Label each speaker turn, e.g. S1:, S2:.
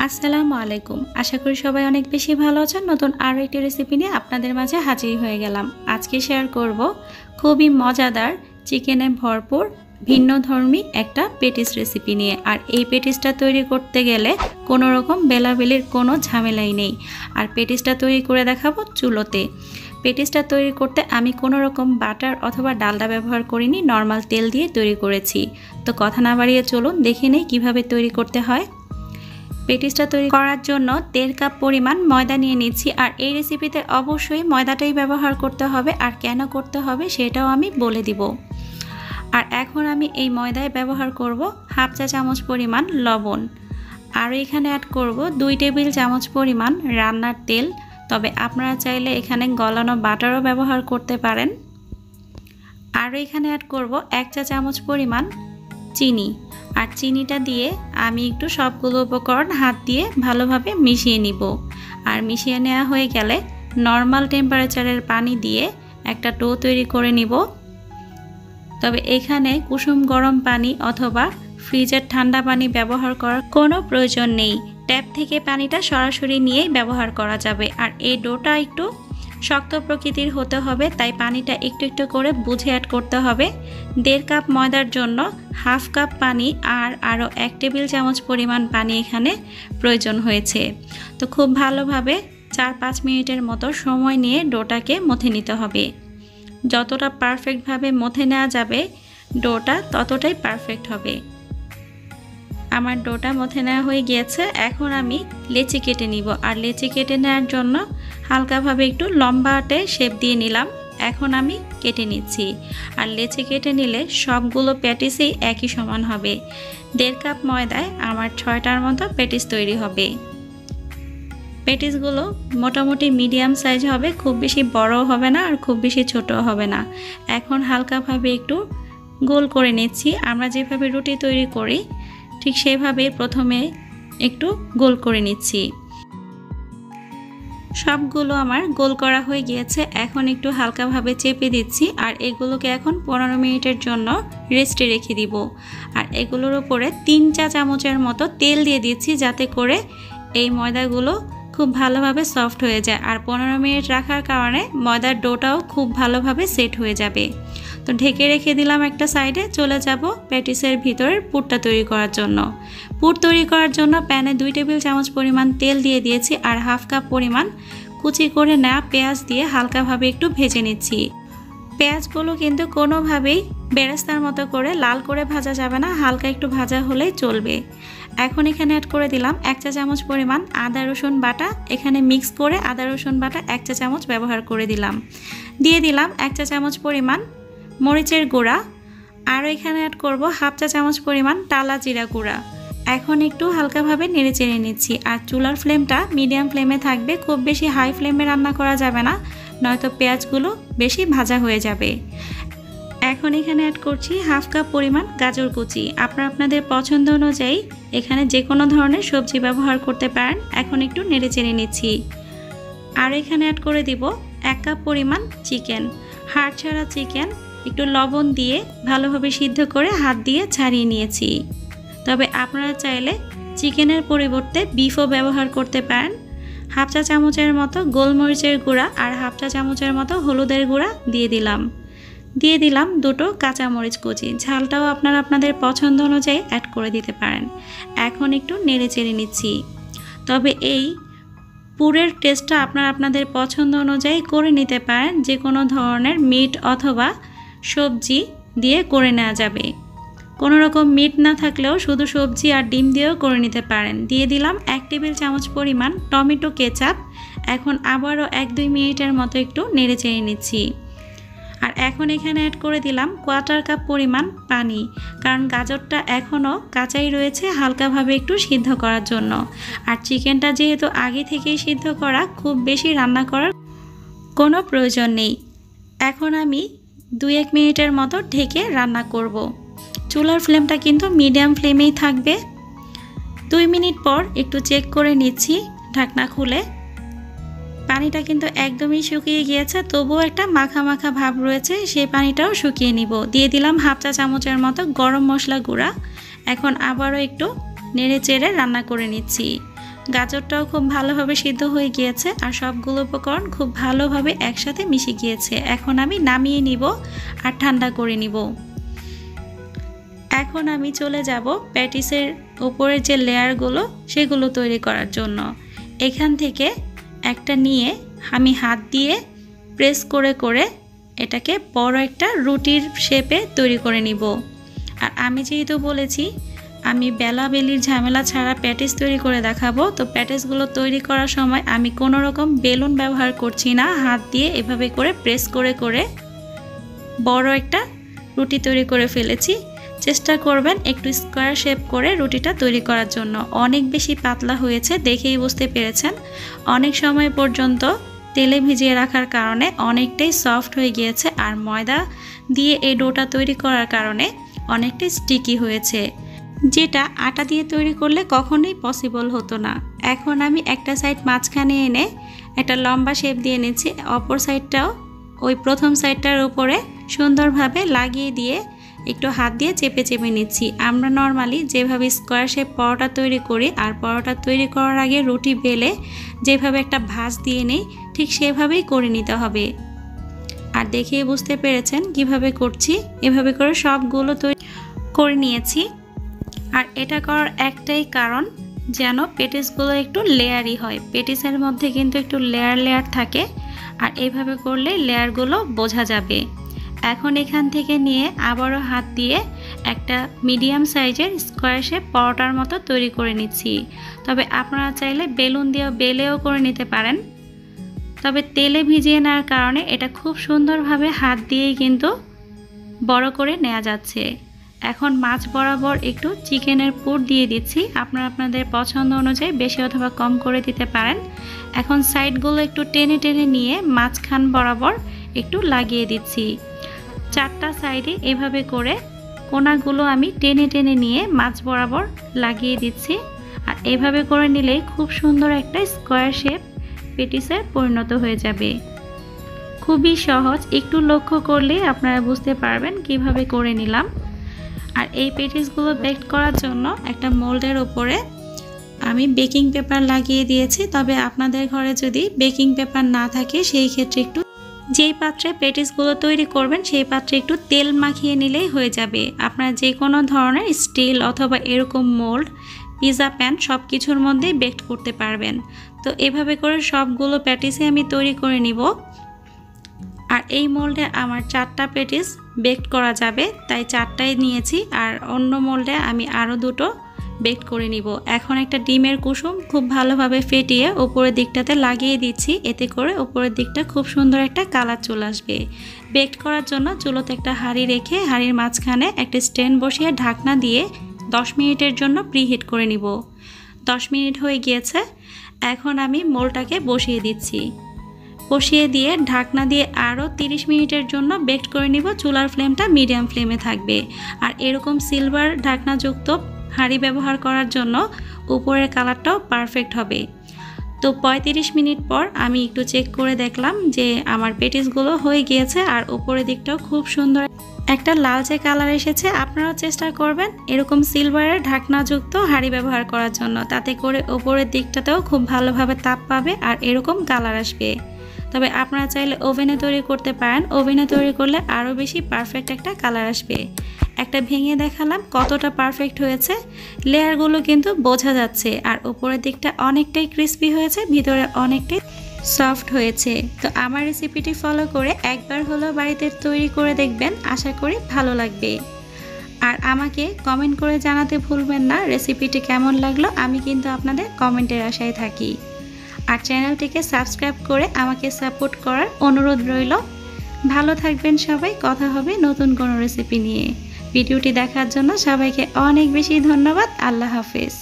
S1: আসসালামু আলাইকুম। আশা করি সবাই অনেক বেশি ভালো আছেন। নতুন আরও একটি রেসিপি নিয়ে আপনাদের মাঝে হাজির হয়ে গেলাম। আজকে শেয়ার করব খুবই মজাদার চিকেনে ভরপুর ভিন্নধর্মী একটা পেটিস রেসিপি নিয়ে। আর এই পেটিসটা তৈরি করতে গেলে কোনো রকম বেলাবেলির কোনো ঝামেলাই নেই। আর পেটিসটা তৈরি করে দেখাবো চুলোতে। পেটিসটা তৈরি করতে আমি কোনো রকম বাটার অথবা ডালডা ব্যবহার করিনি, নর্মাল তেল দিয়ে তৈরি করেছি। তো কথা না বাড়িয়ে চলুন দেখে নেই কীভাবে তৈরি করতে হয়। পেটিসটা তৈরি করার জন্য 1.5 কাপ পরিমাণ ময়দা নিয়ে নিচ্ছি। আর এই রেসিপিতে অবশ্যই ময়দাটাই ব্যবহার করতে হবে, আর কেন করতে হবে সেটাও আমি বলে দিব। আর এখন আমি এই ময়দায় ব্যবহার করব 1/2 চা চামচ পরিমাণ লবণ। আর এখানে অ্যাড করব 2 টেবিল চামচ পরিমাণ রান্নার তেল, তবে আপনারা চাইলে এখানে গলানো বাটারও ব্যবহার করতে পারেন। আর এখানে অ্যাড করব 1 চা চামচ পরিমাণ চিনি। আর চিনিটা দিয়ে আমি একটু সবগুলো উপকরণ হাত দিয়ে ভালোভাবে মিশিয়ে নিব। আর মিশিয়ে নেওয়া হয়ে গেলে নর্মাল টেম্পারেচারের পানি দিয়ে একটা ডো তৈরি করে নিব। তবে এখানে কুসুম গরম পানি অথবা ফ্রিজের ঠান্ডা পানি ব্যবহার করার কোনো প্রয়োজন নেই। ট্যাপ থেকে পানিটা সরাসরি নিয়েই ব্যবহার করা যাবে। আর এই ডোটা একটু শক্ত প্রকৃতির হতে হবে, তাই পানিটা একটু একটু করে বুঝে অ্যাড করতে হবে। 1.5 কাপ ময়দার জন্য 1/2 কাপ পানি আর আরও 1 টেবিল চামচ পরিমাণ পানি এখানে প্রয়োজন হয়েছে। তো খুব ভালোভাবে 4-5 মিনিটের মতো সময় নিয়ে ডোটাকে মথে নিতে হবে। যতটা পারফেক্টভাবে মথে নেওয়া যাবে ডোটা ততটাই পারফেক্ট হবে। আমার ডোটা মথে নেওয়া হয়ে গিয়েছে। এখন আমি লেচি কেটে নিব। আর লেচি কেটে নেওয়ার জন্য হালকাভাবে একটু লম্বাটে শেপ দিয়ে নিলাম। এখন আমি কেটে নিচ্ছি। আর লেচি কেটে নিলে সবগুলো প্যাটিসই একই সমান হবে। 1.5 কাপ ময়দায় আমার 6টার মতো প্যাটিস তৈরি হবে। প্যাটিসগুলো মোটামুটি মিডিয়াম সাইজ হবে, খুব বেশি বড়ও হবে না আর খুব বেশি ছোটও হবে না। এখন হালকাভাবে একটু গোল করে নিচ্ছি। আমরা যেভাবে রুটি তৈরি করি ঠিক সেভাবে প্রথমে একটু গোল করে নিচ্ছি। সবগুলো আমার গোল করা হয়ে গিয়েছে। এখন একটু হালকাভাবে চেপে দিচ্ছি। আর এগুলোকে এখন 15 মিনিটের জন্য রেস্টে রেখে দিব। আর এগুলোর উপরে 3 চা চামচের মতো তেল দিয়ে দিচ্ছি, যাতে করে এই ময়দাগুলো খুব ভালোভাবে সফট হয়ে যায়। আর 15 মিনিট রাখার কারণে ময়দার ডোটাও খুব ভালোভাবে সেট হয়ে যাবে। তো ঢেকে রেখে দিলাম একটা সাইডে। চলে যাব প্যাটিসের ভিতরের পুরটা তৈরি করার জন্য। পুর তৈরি করার জন্য প্যানে 2 টেবিল চামচ পরিমাণ তেল দিয়ে দিয়েছি। আর 1/2 কাপ পরিমাণ কুচি করে নেওয়া পেঁয়াজ দিয়ে হালকাভাবে একটু ভেজে নিচ্ছি। পেঁয়াজগুলো কিন্তু কোনোভাবেই বেরেস্তার মতো করে লাল করে ভাজা যাবে না, হালকা একটু ভাজা হলেই চলবে। এখন এখানে অ্যাড করে দিলাম 1 চা চামচ পরিমাণ আদা রসুন বাটা। এখানে মিক্স করে আদা রসুন বাটা 1 চা চামচ ব্যবহার করে দিলাম। দিয়ে দিলাম 1 চা চামচ পরিমাণ মরিচের গুঁড়া। আর এখানে অ্যাড করব 1/2 চা চামচ পরিমাণ টালা জিরা গুঁড়া। এখন একটু হালকাভাবে নেড়ে চেড়ে নিচ্ছি। আর চুলার ফ্লেমটা মিডিয়াম ফ্লেমে থাকবে, খুব বেশি হাই ফ্লেমে রান্না করা যাবে না, নয়তো পেঁয়াজগুলো বেশি ভাজা হয়ে যাবে। এখন এখানে অ্যাড করছি 1/2 কাপ পরিমাণ গাজর কুচি। আপনারা আপনাদের পছন্দ অনুযায়ী এখানে যে কোনো ধরনের সবজি ব্যবহার করতে পারেন। এখন একটু নেড়ে চেড়ে নিচ্ছি। আর এখানে অ্যাড করে দিব 1 কাপ পরিমাণ চিকেন। হাড় ছাড়া চিকেন একটু লবণ দিয়ে ভালোভাবে সিদ্ধ করে হাত দিয়ে ছাড়িয়ে নিয়েছি। তবে আপনারা চাইলে চিকেনের পরিবর্তে বিফও ব্যবহার করতে পারেন। 1/2 চা চামচের মতো গোলমরিচের গুঁড়া আর 1/2 চা চামচের মতো হলুদের গুঁড়া দিয়ে দিলাম 2টো কাঁচামরিচ কুচি। ঝালটাও আপনারা আপনাদের পছন্দ অনুযায়ী অ্যাড করে দিতে পারেন। এখন একটু নেড়ে চেড়ে নিচ্ছি। তবে এই পুরের টেস্টটা আপনারা আপনাদের পছন্দ অনুযায়ী করে নিতে পারেন। যে কোনো ধরনের মিট অথবা সবজি দিয়ে করে নেওয়া যাবে। কোনো রকম মিট না থাকলেও শুধু সবজি আর ডিম দিয়েও করে নিতে পারেন। দিয়ে দিলাম 1 টেবিল চামচ পরিমাণ টমেটো কেচাপ। এখন আবারও 1-2 মিনিটের মতো একটু নেড়ে চেড়ে নিচ্ছি। আর এখন এখানে অ্যাড করে দিলাম 1/4 কাপ পরিমাণ পানি, কারণ গাজরটা এখনও কাঁচাই রয়েছে, হালকাভাবে একটু সিদ্ধ করার জন্য। আর চিকেনটা যেহেতু আগে থেকেই সিদ্ধ করা, খুব বেশি রান্না করার কোনো প্রয়োজন নেই। এখন আমি 2-1 মিনিটের মতো ঢেকে রান্না করব। চুলার ফ্লেমটা কিন্তু মিডিয়াম ফ্লেমেই থাকবে। 2 মিনিট পর একটু চেক করে নিচ্ছি ঢাকনা খুলে। পানিটা কিন্তু একদমই শুকিয়ে গিয়েছে, তবুও একটা মাখা মাখা ভাব রয়েছে, সেই পানিটাও শুকিয়ে নিব। দিয়ে দিলাম 1/2 চা চামচের মতো গরম মশলা গুঁড়া। এখন আবারও একটু নেড়ে চেড়ে রান্না করে নিচ্ছি। গাজরটাও খুব ভালোভাবে সিদ্ধ হয়ে গিয়েছে আর সবগুলো উপকরণ খুব ভালোভাবে একসাথে মিশে গিয়েছে। এখন আমি নামিয়ে নিব আর ঠান্ডা করে নিব। এখন আমি চলে যাব প্যাটিসের উপরের যে লেয়ারগুলো সেগুলো তৈরি করার জন্য। এখান থেকে একটা নিয়ে আমি হাত দিয়ে প্রেস করে করে এটাকে বড় একটা রুটির শেপে তৈরি করে নিব। আর আমি যেহেতু বলেছি আমি বেলাবেলির ঝামেলা ছাড়া প্যাটিস তৈরি করে দেখাবো, তো প্যাটিসগুলো তৈরি করার সময় আমি কোনো রকম বেলুন ব্যবহার করছি না। হাত দিয়ে এভাবে করে প্রেস করে করে বড় একটা রুটি তৈরি করে ফেলেছি। চেষ্টা করবেন একটু স্কোয়ার শেপ করে রুটিটা তৈরি করার জন্য। অনেক বেশি পাতলা হয়েছে, দেখেই বুঝতে পেরেছেন। অনেক সময় পর্যন্ত তেলে ভিজিয়ে রাখার কারণে অনেকটাই সফট হয়ে গিয়েছে, আর ময়দা দিয়ে এই ডোটা তৈরি করার কারণে অনেকটাই স্টিকি হয়েছে, যেটা আটা দিয়ে তৈরি করলে কখনোই পসিবল হতো না। এখন আমি একটা সাইড মাঝখানে এনে একটা লম্বা শেপ দিয়ে নিচ্ছি, অপর সাইডটাও ওই প্রথম সাইডটার উপরে সুন্দরভাবে লাগিয়ে দিয়ে একটু হাত দিয়ে চেপে চেপে নিচ্ছি। আমরা নর্মালি যেভাবে স্কোয়ার শেপ পরোটা তৈরি করি আর পরোটা তৈরি করার আগে রুটি বেলে যেভাবে একটা ভাঁজ দিয়ে নেই, ঠিক সেভাবেই করে নিতে হবে। আর দেখেই বুঝতে পেরেছেন কিভাবে করছি। এভাবে করে সবগুলো তৈরি করে নিয়েছি। আর এটা করার একটাই কারণ যেন পেটিসগুলো একটু লেয়ারই হয়। পেটিসের মধ্যে কিন্তু একটু লেয়ার লেয়ার থাকে, আর এইভাবে করলে লেয়ারগুলো বোঝা যাবে। এখন এখান থেকে নিয়ে আবারও হাত দিয়ে একটা মিডিয়াম সাইজের স্কোয়ার শেপ পরোটার মতো তৈরি করে নিচ্ছি। তবে আপনারা চাইলে বেলুন দিয়েও বেলেও করে নিতে পারেন, তবে তেলে ভিজিয়ে নেওয়ার কারণে এটা খুব সুন্দরভাবে হাত দিয়েই কিন্তু বড় করে নেওয়া যাচ্ছে। এখন মাছ বরাবর একটু চিকেনের পুর দিয়ে দিচ্ছি। আপনারা আপনাদের পছন্দ অনুযায়ী বেশি অথবা কম করে দিতে পারেন। এখন সাইডগুলো একটু টেনে টেনে নিয়ে মাঝখান বরাবর একটু লাগিয়ে দিচ্ছি। চারটা সাইডে এভাবে করে কোনাগুলো আমি টেনে টেনে নিয়ে মাছ বরাবর লাগিয়ে দিচ্ছি। আর এভাবে করে নিলেই খুব সুন্দর একটা স্কোয়ার শেপ পেটিসে পরিণত হয়ে যাবে। খুবই সহজ, একটু লক্ষ্য করলেই আপনারা বুঝতে পারবেন কিভাবে করে নিলাম। আর এই পেটিসগুলো বেক করার জন্য একটা মোল্ডের উপরে আমি বেকিং পেপার লাগিয়ে দিয়েছি। তবে আপনাদের ঘরে যদি বেকিং পেপার না থাকে সেই ক্ষেত্রে একটু যেই পাত্রে পেটিসগুলো তৈরি করবেন সেই পাত্রে একটু তেল মাখিয়ে নিলেই হয়ে যাবে। আপনারা যে কোনো ধরনের স্টিল অথবা এরকম মোল্ড, পিৎজা প্যান সব কিছুর মধ্যেই বেক করতে পারবেন। তো এভাবে করে সবগুলো প্যাটিসে আমি তৈরি করে নিব। আর এই মোল্ডে আমার 4টা পেটিস বেক করা যাবে, তাই 4টাই নিয়েছি। আর অন্য মোল্ডে আমি আরও 2টো বেক করে নিব। এখন একটা ডিমের কুসুম খুব ভালোভাবে ফেটিয়ে উপরের দিকটাতে লাগিয়ে দিচ্ছি, এতে করে উপরের দিকটা খুব সুন্দর একটা কালার চলে আসবে। বেক করার জন্য চুলোতে একটা হাঁড়ি রেখে হাঁড়ির মাঝখানে একটা স্ট্যান্ড বসিয়ে ঢাকনা দিয়ে 10 মিনিটের জন্য প্রিহিট করে নিব। 10 মিনিট হয়ে গিয়েছে। এখন আমি মোল্ডটাকে বসিয়ে দিচ্ছি। বসিয়ে দিয়ে ঢাকনা দিয়ে আরও 30 মিনিটের জন্য বেক করে নিব। চুলার ফ্লেমটা মিডিয়াম ফ্লেমে থাকবে। আর এরকম সিলভার ঢাকনাযুক্ত হাঁড়ি ব্যবহার করার জন্য উপরের কালারটাও পারফেক্ট হবে। তো 35 মিনিট পর আমি একটু চেক করে দেখলাম যে আমার পেটিসগুলো হয়ে গিয়েছে, আর উপরের দিকটাও খুব সুন্দর একটা লালচে কালার এসেছে। আপনারাও চেষ্টা করবেন এরকম সিলভারের ঢাকনাযুক্ত হাঁড়ি ব্যবহার করার জন্য, তাতে করে উপরের দিকটাতেও খুব ভালোভাবে তাপ পাবে আর এরকম কালার আসবে। তবে আপনারা চাইলে ওভেনে তৈরি করতে পারেন। ওভেনে তৈরি করলে আরও বেশি পারফেক্ট একটা কালার আসবে। একটা ভেঙে দেখালাম কতটা পারফেক্ট হয়েছে। লেয়ারগুলো কিন্তু বোঝা যাচ্ছে, আর উপরের দিকটা অনেকটাই ক্রিস্পি হয়েছে, ভিতরে অনেকটাই সফট হয়েছে। তো আমার রেসিপিটি ফলো করে একবার হলেও বাড়িতে তৈরি করে দেখবেন, আশা করি ভালো লাগবে। আর আমাকে কমেন্ট করে জানাতে ভুলবেন না রেসিপিটি কেমন লাগলো। আমি কিন্তু আপনাদের কমেন্টের আশায় থাকি। আর চ্যানেলটিকে সাবস্ক্রাইব করে আমাকে সাপোর্ট করার অনুরোধ রইল। ভালো থাকবেন সবাই। কথা হবে নতুন কোনো রেসিপি নিয়ে। ভিডিওটি দেখার জন্য সবাইকে অনেক বেশি ধন্যবাদ। আল্লাহ হাফেজ।